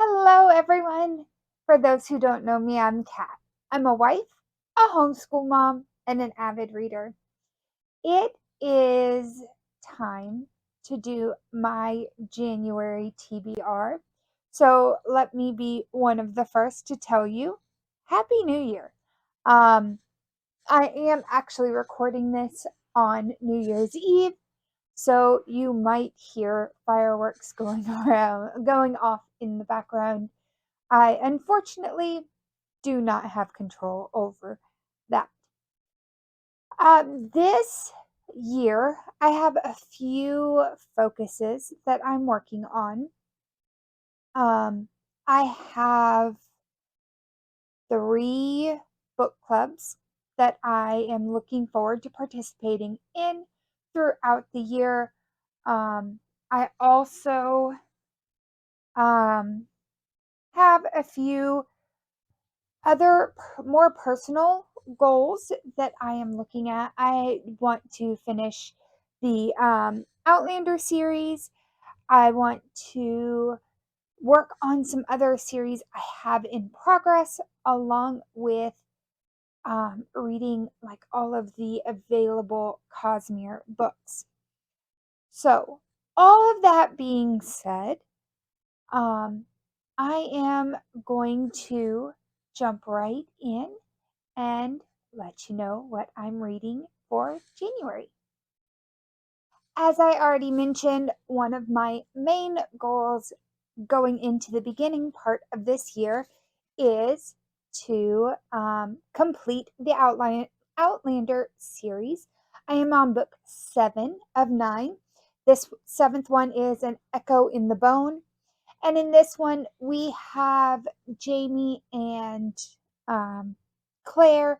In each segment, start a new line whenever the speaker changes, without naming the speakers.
Hello, everyone. For those who don't know me, I'm Kat. I'm a wife, a homeschool mom, and an avid reader. It is time to do my January TBR. So let me be one of the first to tell you Happy New Year. Um, I am actually recording this on New Year's Eve, so you might hear fireworks going off in the background. I unfortunately do not have control over that. This year, I have a few focuses that I'm working on. Um, I have three book clubs that I am looking forward to participating in throughout the year. I also um, have a few other more personal goals that I am looking at. I want to finish the Outlander series. I want to work on some other series I have in progress, along with reading like all of the available Cosmere books. So, all of that being said, um, I am going to jump right in and let you know what I'm reading for January. As I already mentioned, one of my main goals going into the beginning part of this year is to complete the Outlander series. I am on book 7 of 9. This seventh one is An Echo in the Bone. And in this one, we have Jamie and um, Claire,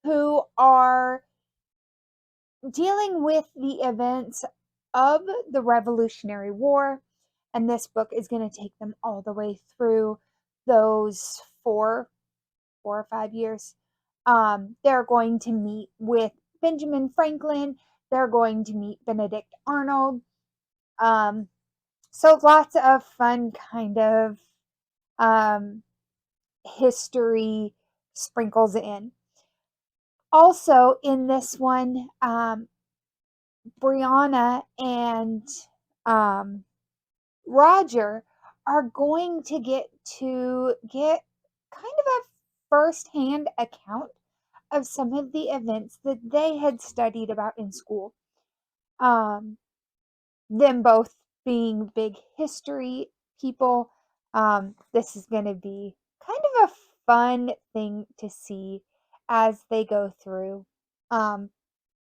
who are dealing with the events of the Revolutionary War. And this book is going to take them all the way through those 4 or 5 years. They're going to meet with Benjamin Franklin. They're going to meet Benedict Arnold. Um, so lots of fun kind of um, history sprinkles in. Also, in this one, Brianna and um, Roger are going to get kind of a first-hand account of some of the events that they had studied about in school. Um, them both being big history people, this is going to be kind of a fun thing to see as they go through um,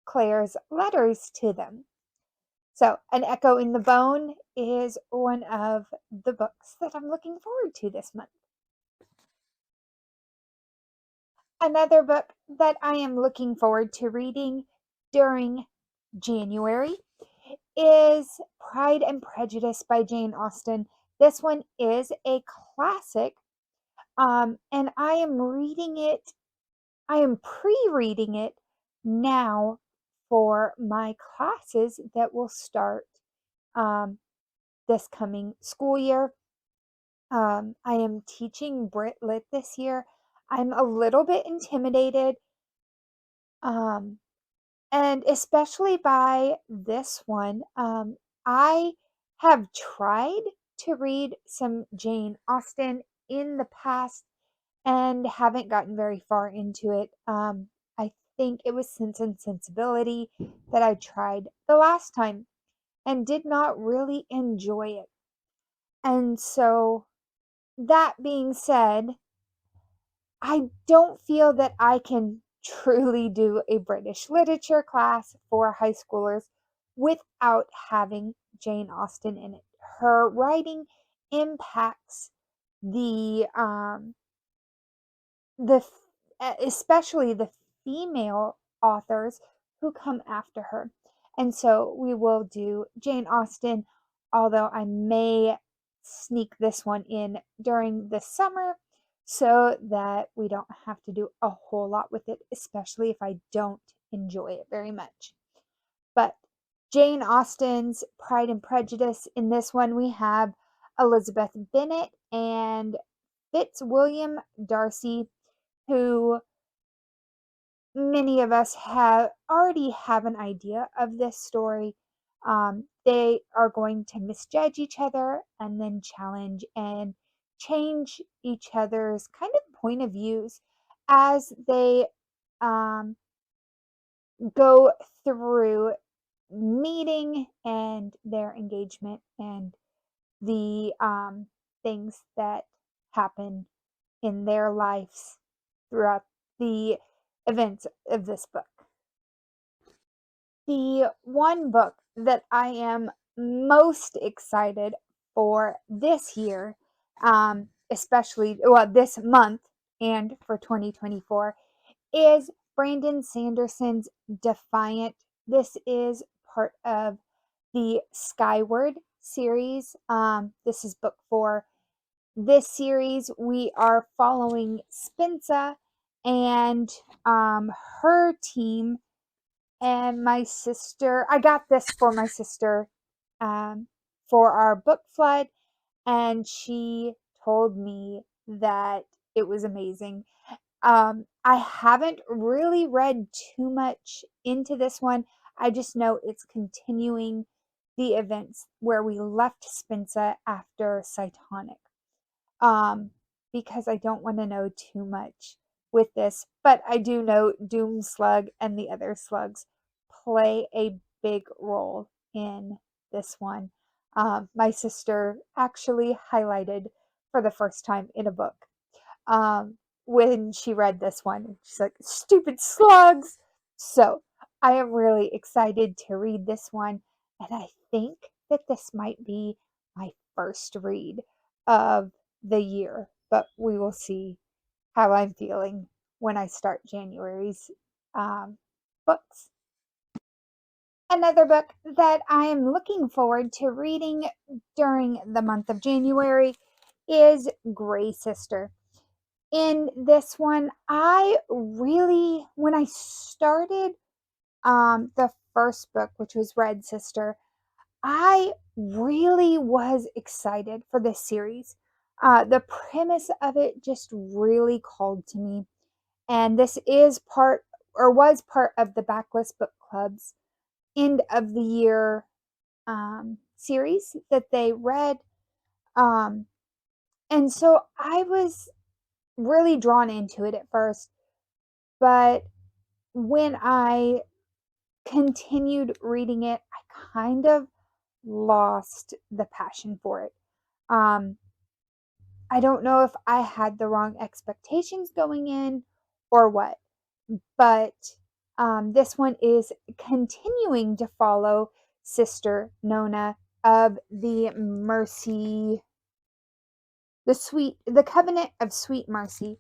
Claire's letters to them. So, An Echo in the Bone is one of the books that I'm looking forward to this month. Another book that I am looking forward to reading during January is Pride and Prejudice by Jane Austen. This one is a classic, and I am pre reading it now for my classes that will start um, this coming school year. I am teaching Brit Lit this year. I'm a little bit intimidated, um, and especially by this one. I have tried to read some Jane Austen in the past and haven't gotten very far into it. I think it was Sense and Sensibility that I tried the last time and did not really enjoy it. And so, that being said, I don't feel that I can truly do a British literature class for high schoolers without having Jane Austen in it. Her writing impacts the the especially the female authors who come after her. And so we will do Jane Austen, although I may sneak this one in during the summer so that we don't have to do a whole lot with it, especially if I don't enjoy it very much. But Jane Austen's Pride and Prejudice, in this one we have Elizabeth Bennet and Fitzwilliam Darcy, who many of us have an idea of this story. They are going to misjudge each other and then challenge and change each other's kind of point of views as they um, go through meeting and their engagement and the things that happen in their lives throughout the events of this book. The one book that I am most excited for this year, especially this month and for 2024, is Brandon Sanderson's Defiant. This is part of the Skyward series. This is book 4. This series, we are following Spensa and her team and my sister. I got this for my sister um, for our book flood, and she told me that it was amazing. I haven't really read too much into this one. I just know it's continuing the events where we left Spensa after Cytonic. Um, because I don't want to know too much with this, but I do know Doom Slug and the other slugs play a big role in this one. My sister actually highlighted for the first time in a book when she read this one. She's like, stupid slugs. So I am really excited to read this one. And I think that this might be my first read of the year, but we will see how I'm feeling when I start January's books. Another book that I am looking forward to reading during the month of January is Grey Sister. In this one, when I started the first book, which was Red Sister, I really was excited for this series. The premise of it just really called to me. And this is part or was part of the Backlist Book Club's end of the year series that they read. Um, and so I was really drawn into it at first, but when I continued reading it, I kind of lost the passion for it. Um, I don't know if I had the wrong expectations going in or what, but this one is continuing to follow Sister Nona of the Mercy, the Covenant of Sweet Mercy.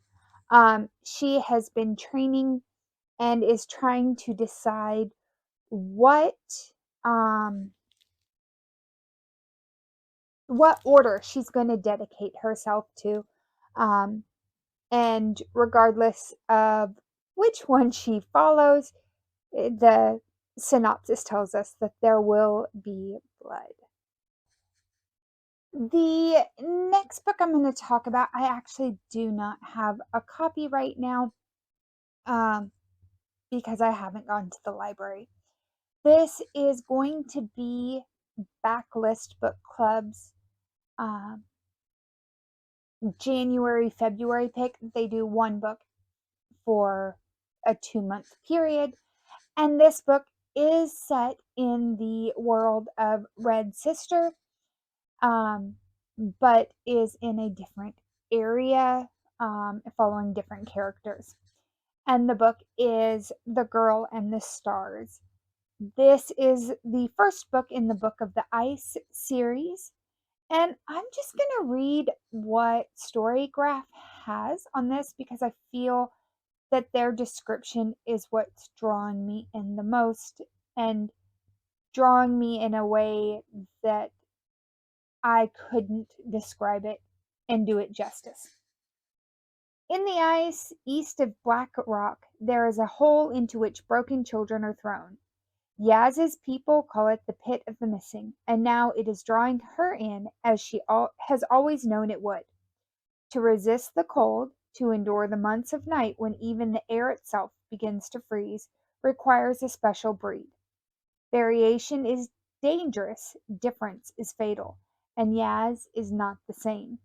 She has been training and is trying to decide what um, what order she's going to dedicate herself to. Um, and regardless of which one she follows, the synopsis tells us that there will be blood. The next book I'm going to talk about, I actually do not have a copy right now um, because I haven't gone to the library. This is going to be Backlist Book Club's um, January, February pick. They do one book for a 2-month period. And this book is set in the world of Red Sister, but is in a different area, following different characters. And the book is The Girl and the Stars. This is the first book in the Book of the Ice series. And I'm just going to read what Storygraph has on this because I feel that their description is what's drawing me in the most and drawing me in a way that I couldn't describe it and do it justice. In the ice east of Black Rock, there is a hole into which broken children are thrown. Yaz's people call it the pit of the missing, and now it is drawing her in as has always known it would. To resist the cold, to endure the months of night when even the air itself begins to freeze, requires a special breed. Variation is dangerous, difference is fatal, and Yaz is not the same.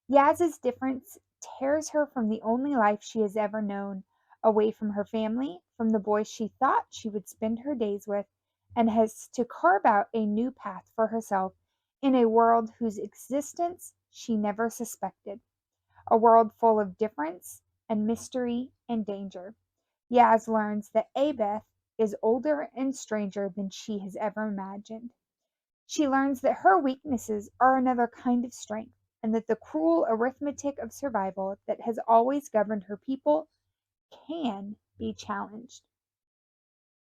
Yaz's difference tears her from the only life she has ever known, away from her family, from the boy she thought she would spend her days with, and has to carve out a new path for herself in a world whose existence she never suspected, a world full of difference and mystery and danger. Yaz learns that Abeth is older and stranger than she has ever imagined. She learns that her weaknesses are another kind of strength, and that the cruel arithmetic of survival that has always governed her people can be challenged.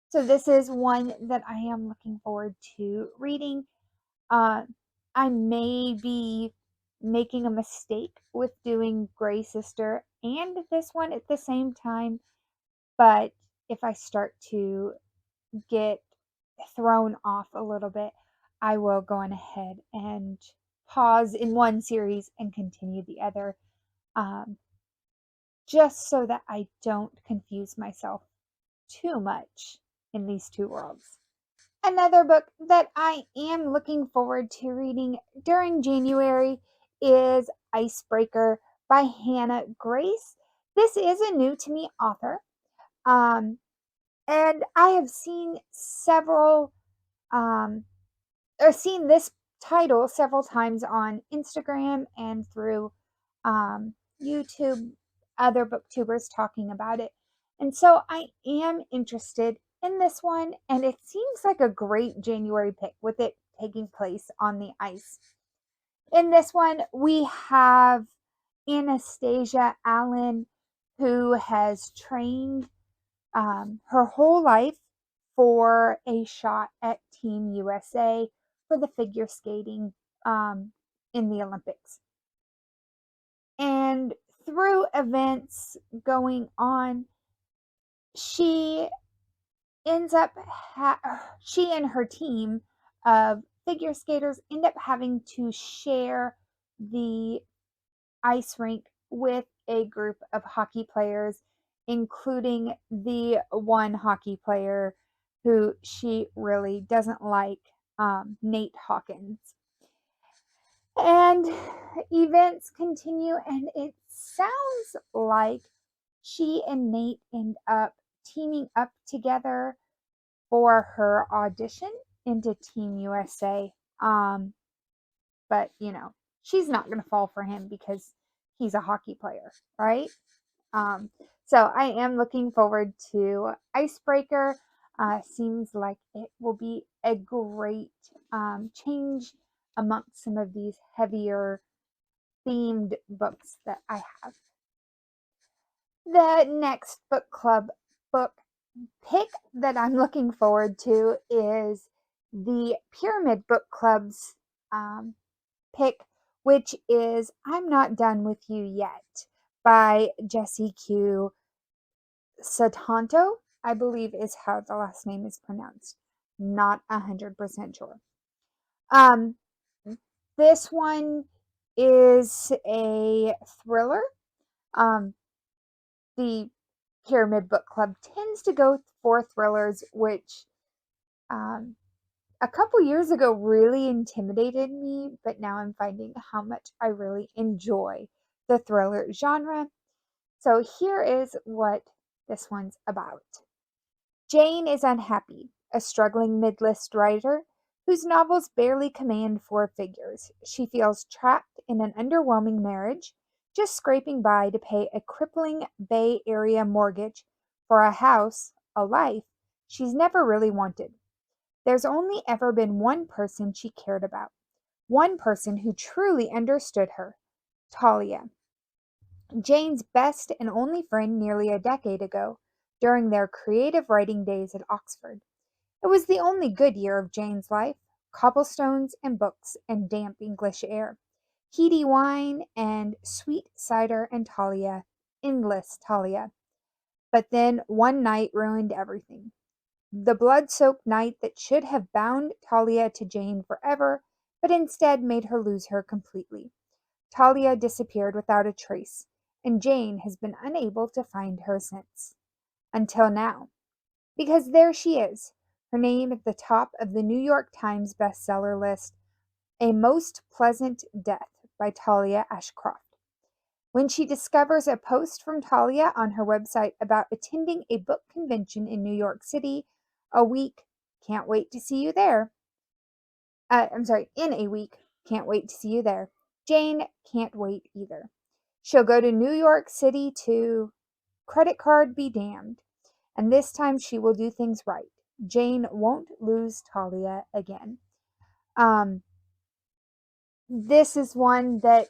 So, this is one that I am looking forward to reading. Uh, I may be making a mistake with doing Gray Sister and this one at the same time, but if I start to get thrown off a little bit, I will go on ahead and pause in one series and continue the other, um, just so that I don't confuse myself too much in these two worlds. Another book that I am looking forward to reading during January is Icebreaker by Hannah Grace. This is a new to me author, um, and I have seen um, seen this title several times on Instagram and through YouTube, other booktubers talking about it. And so I am interested in this one, and it seems like a great January pick with it taking place on the ice. In this one, we have Anastasia Allen, who has trained her whole life for a shot at Team USA for the figure skating in the Olympics. And through events going on, she ends up, she and her team of figure skaters end up having to share the ice rink with a group of hockey players, including the one hockey player who she really doesn't like, Nate Hawkins. And events continue, and it sounds like she and Nate end up teaming up together for her audition into Team USA. But she's not going to fall for him because he's a hockey player, right? Um, so I am looking forward to Icebreaker. Seems like it will be a great change amongst some of these heavier themed books that I have. The next book club book pick that I'm looking forward to is the Pyramid Book Club's pick, which is I'm Not Done With You Yet by Jessie Q. Satanto, I believe is how the last name is pronounced. Not 100% sure. This one is a thriller. The Pyramid Book Club tends to go for thrillers, which a couple years ago really intimidated me, but now I'm finding how much I really enjoy the thriller genre. So here is what this one's about. Jane is unhappy, a struggling mid-list writer whose novels barely command four figures. She feels trapped in an underwhelming marriage, just scraping by to pay a crippling Bay Area mortgage for a house, a life, she's never really wanted. There's only ever been one person she cared about, one person who truly understood her, Talia, Jane's best and only friend nearly a decade ago, during their creative writing days at Oxford. It was the only good year of Jane's life, cobblestones and books and damp English air, heady wine and sweet cider and Talia, endless Talia. But then one night ruined everything. the blood-soaked night that should have bound Talia to Jane forever, but instead made her lose her completely. Talia disappeared without a trace, and Jane has been unable to find her since. Until now. Because there she is, her name at the top of the New York Times bestseller list, A Most Pleasant Death by Talia Ashcroft. When she discovers a post from Talia on her website about attending a book convention in New York City a week, can't wait to see you there. In a week, can't wait to see you there. Jane can't wait either. She'll go to New York City to credit card be damned, and this time she will do things right. Jane won't lose Talia again. This is one that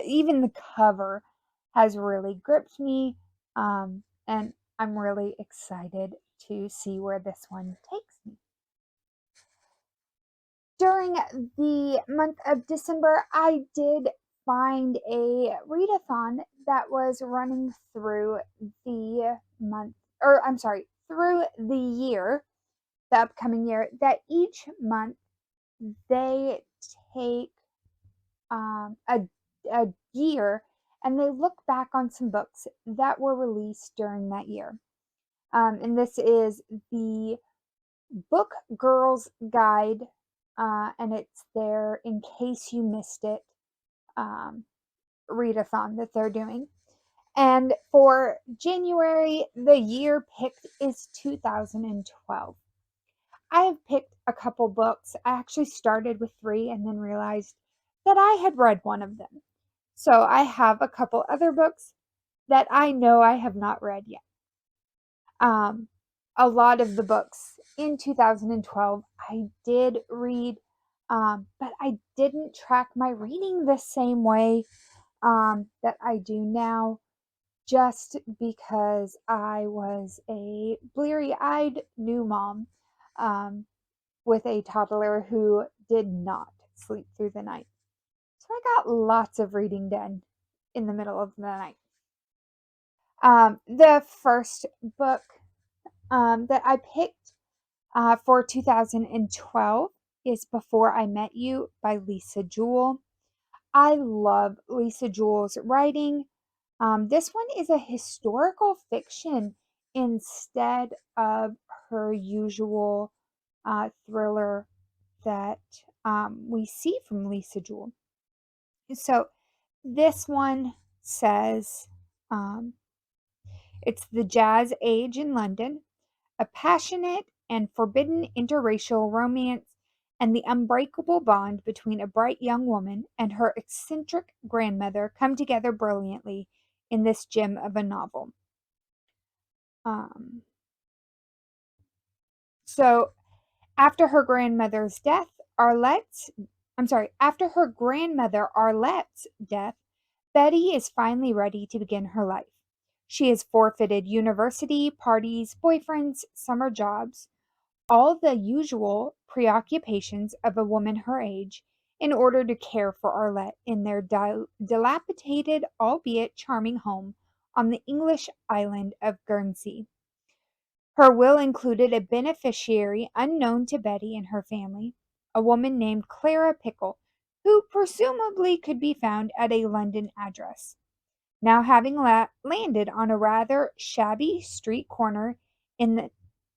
even the cover has really gripped me, and I'm really excited to see where this one takes me. During the month of December, I did find a readathon that was running through the month, through the year, the upcoming year, that each month they take a year and they look back on some books that were released during that year. And this is the Book Girls Guide, and it's there in case you missed it readathon that they're doing. And for January, the year picked is 2012. I have picked a couple books. I actually started with 3 and then realized that I had read one of them. So I have a couple other books that I know I have not read yet. A lot of the books in 2012 I did read, but I didn't track my reading the same way that I do now, just because I was a bleary eyed new mom with a toddler who did not sleep through the night. So I got lots of reading done in the middle of the night. The first book that I picked for 2012 is Before I Met You by Lisa Jewell. I love Lisa Jewell's writing. This one is a historical fiction instead of her usual thriller that we see from Lisa Jewell. So this one says it's the Jazz Age in London, a passionate and forbidden interracial romance, and the unbreakable bond between a bright young woman and her eccentric grandmother come together brilliantly in this gem of a novel. So after her grandmother's death, after her grandmother Arlette's death, Betty is finally ready to begin her life. She has forfeited university, parties, boyfriends, summer jobs, all the usual preoccupations of a woman her age, in order to care for Arlette in their dilapidated, albeit charming home on the English island of Guernsey. Her will included a beneficiary unknown to Betty and her family, a woman named Clara Pickle, who presumably could be found at a London address. Now having landed on a rather shabby street corner in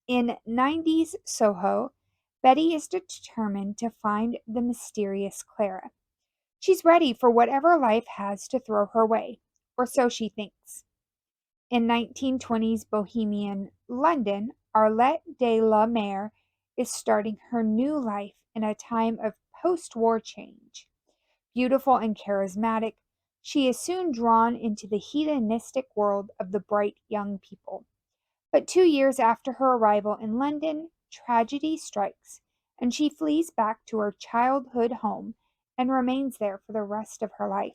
90s Soho, Betty is determined to find the mysterious Clara. She's ready for whatever life has to throw her way, or so she thinks. In 1920s Bohemian London, Arlette de la Mare is starting her new life in a time of post-war change. Beautiful and charismatic, she is soon drawn into the hedonistic world of the bright young people. But 2 years after her arrival in London, tragedy strikes, and she flees back to her childhood home and remains there for the rest of her life.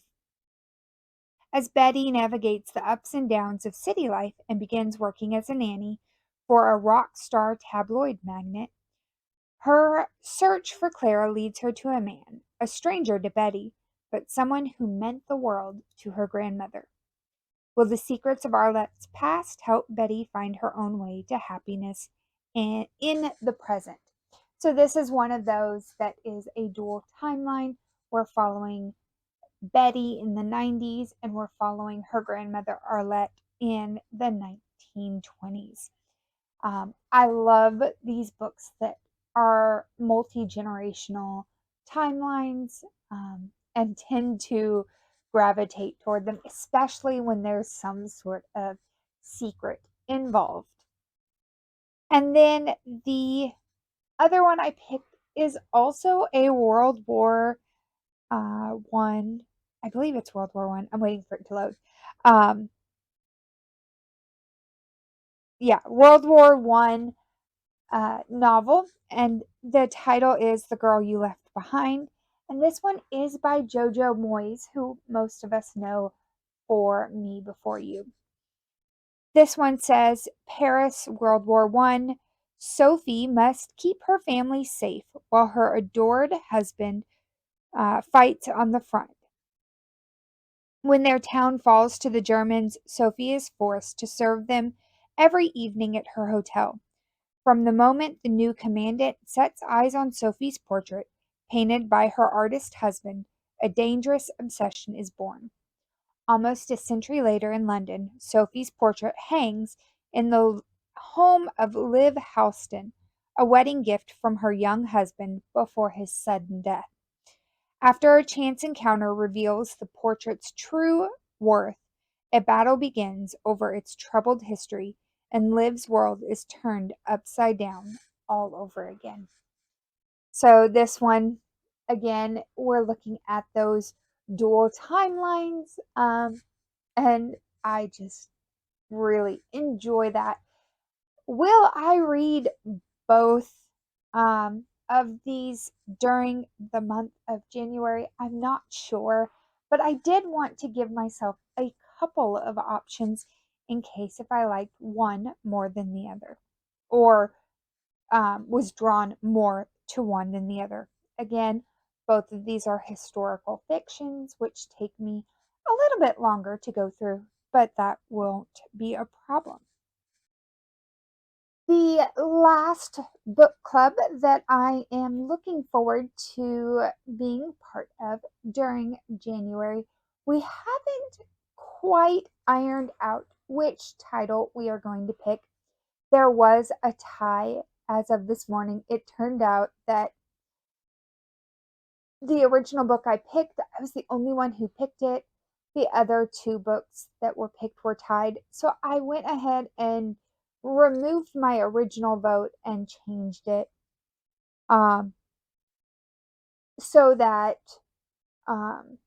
As Betty navigates the ups and downs of city life and begins working as a nanny for a rock star tabloid magnate, her search for Clara leads her to a man, a stranger to Betty, but someone who meant the world to her grandmother. Will the secrets of Arlette's past help Betty find her own way to happiness in the present? So, this is one of those that is a dual timeline. We're following Betty in the 90s and we're following her grandmother Arlette in the 1920s. I love these books that are multi generational timelines and tend to gravitate toward them, especially when there's some sort of secret involved. And then the other one I picked is also a World War One. I believe it's World War One. I'm waiting for it to load. Um, yeah, World War One novel, and the title is The Girl You Left Behind. And this one is by Jojo Moyes, who most of us know for Me Before You. This one says Paris, World War One. Sophie must keep her family safe while her adored husband fights on the front. When their town falls to the Germans, Sophie is forced to serve them every evening at her hotel. From the moment the new commandant sets eyes on Sophie's portrait, painted by her artist husband, a dangerous obsession is born. Almost a century later in London, Sophie's portrait hangs in the home of Liv Houston, a wedding gift from her young husband before his sudden death. After a chance encounter reveals the portrait's true worth, a battle begins over its troubled history, and Liv's world is turned upside down all over again. So, this one, again, we're looking at those dual timelines, and I just really enjoy that. Will I read both of these during the month of January? I'm not sure, but I did want to give myself a couple of options in case if I liked one more than the other or was drawn more to one than the other. Again, both of these are historical fictions, which take me a little bit longer to go through, but that won't be a problem. The last book club that I am looking forward to being part of during January, we haven't quite ironed out which title we are going to pick. There was a tie as of this morning. It turned out that the original book I picked, I was the only one who picked it. The other two books that were picked were tied. So I went ahead and removed my original vote and changed it um, so that um,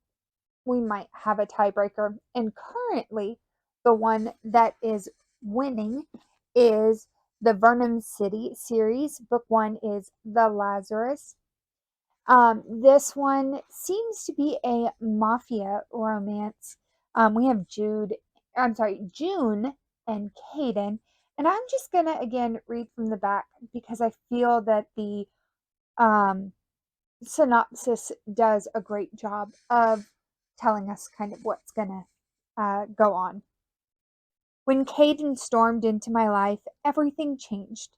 we might have a tiebreaker. And currently, the one that is winning is the Vernon City series. Book one is The Lazarus. This one seems to be a mafia romance. We have June and Caden. And I'm just gonna again read from the back because I feel that the um, synopsis does a great job of telling us kind of what's gonna go on. When Caden stormed into my life, everything changed.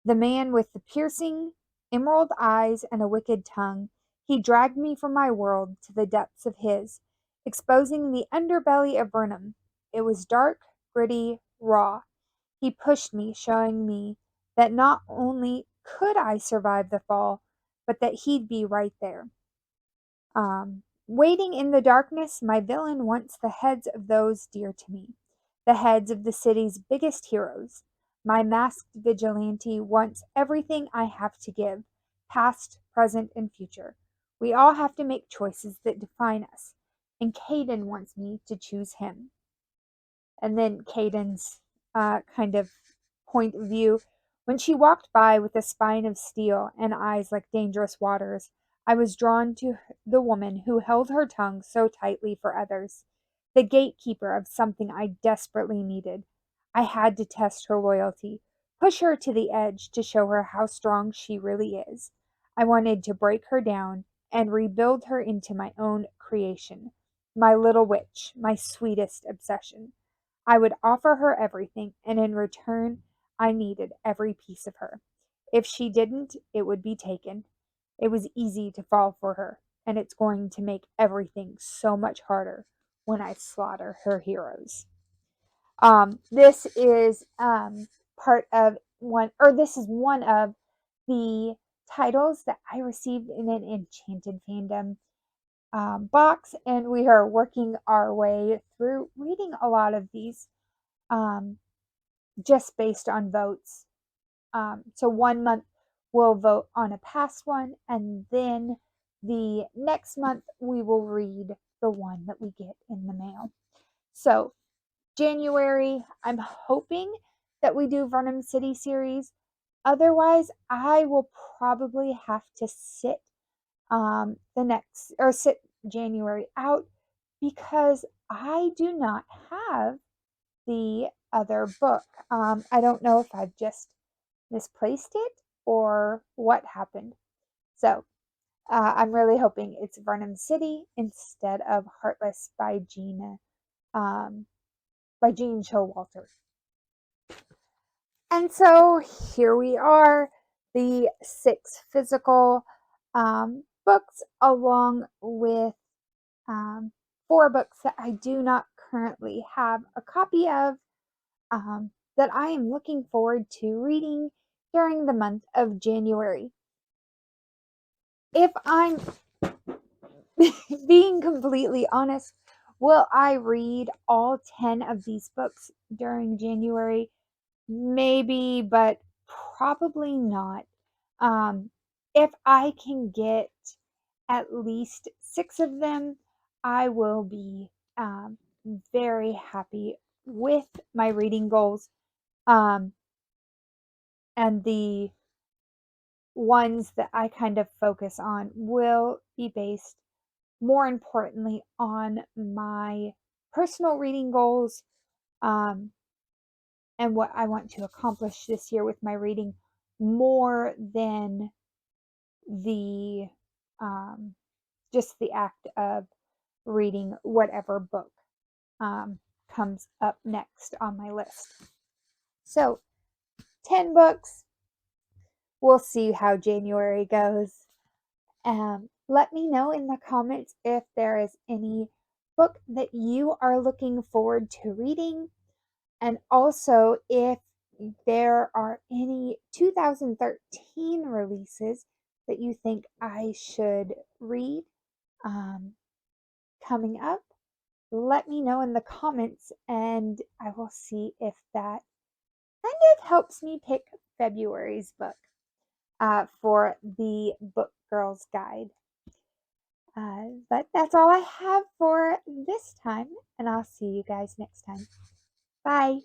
The man with the piercing, emerald eyes and a wicked tongue, he dragged me from my world to the depths of his, exposing the underbelly of Burnham. It was dark, gritty, raw. He pushed me, showing me that not only could I survive the fall, but that he'd be right there. Waiting in the darkness, my villain wants the heads of those dear to me, the heads of the city's biggest heroes. My masked vigilante wants everything I have to give, past, present, and future. We all have to make choices that define us, and Caden wants me to choose him. And then Caden's kind of point of view. When she walked by with a spine of steel and eyes like dangerous waters, I was drawn to the woman who held her tongue so tightly for others, the gatekeeper of something I desperately needed. I had to test her loyalty, push her to the edge to show her how strong she really is. I wanted to break her down and rebuild her into my own creation, my little witch, my sweetest obsession. I would offer her everything, and in return, I needed every piece of her. If she didn't, it would be taken. It was easy to fall for her, and it's going to make everything so much harder when I slaughter her heroes. This is part of one, or this is one of the titles that I received in an Enchanted Fandom box, and we are working our way through reading a lot of these um, just based on votes. So 1 month we'll vote on a past one, and then the next month we will read the one that we get in the mail. So January, I'm hoping that we do Vernon City series. Otherwise, I will probably have to sit sit January out because I do not have the other book. I don't know if I've just misplaced it or what happened. So I'm really hoping it's Vernon City instead of Heartless by Jean Showalter. And so here we are, the 6 physical books, along with 4 books that I do not currently have a copy of, that I am looking forward to reading during the month of January. If I'm being completely honest, will I read all 10 of these books during January? Maybe, but probably not. Um, if I can get at least 6 of them, I will be very happy with my reading goals. And the ones that I kind of focus on will be based more importantly on my personal reading goals, and what I want to accomplish this year with my reading, more than the just the act of reading whatever book comes up next on my list. So 10 books. We'll see how January goes. Let me know in the comments if there is any book that you are looking forward to reading, and also if there are any 2013 releases that you think I should read coming up. Let me know in the comments, and I will see if that kind of helps me pick February's book for the Book Girls Guide. But that's all I have for this time, and I'll see you guys next time. Bye.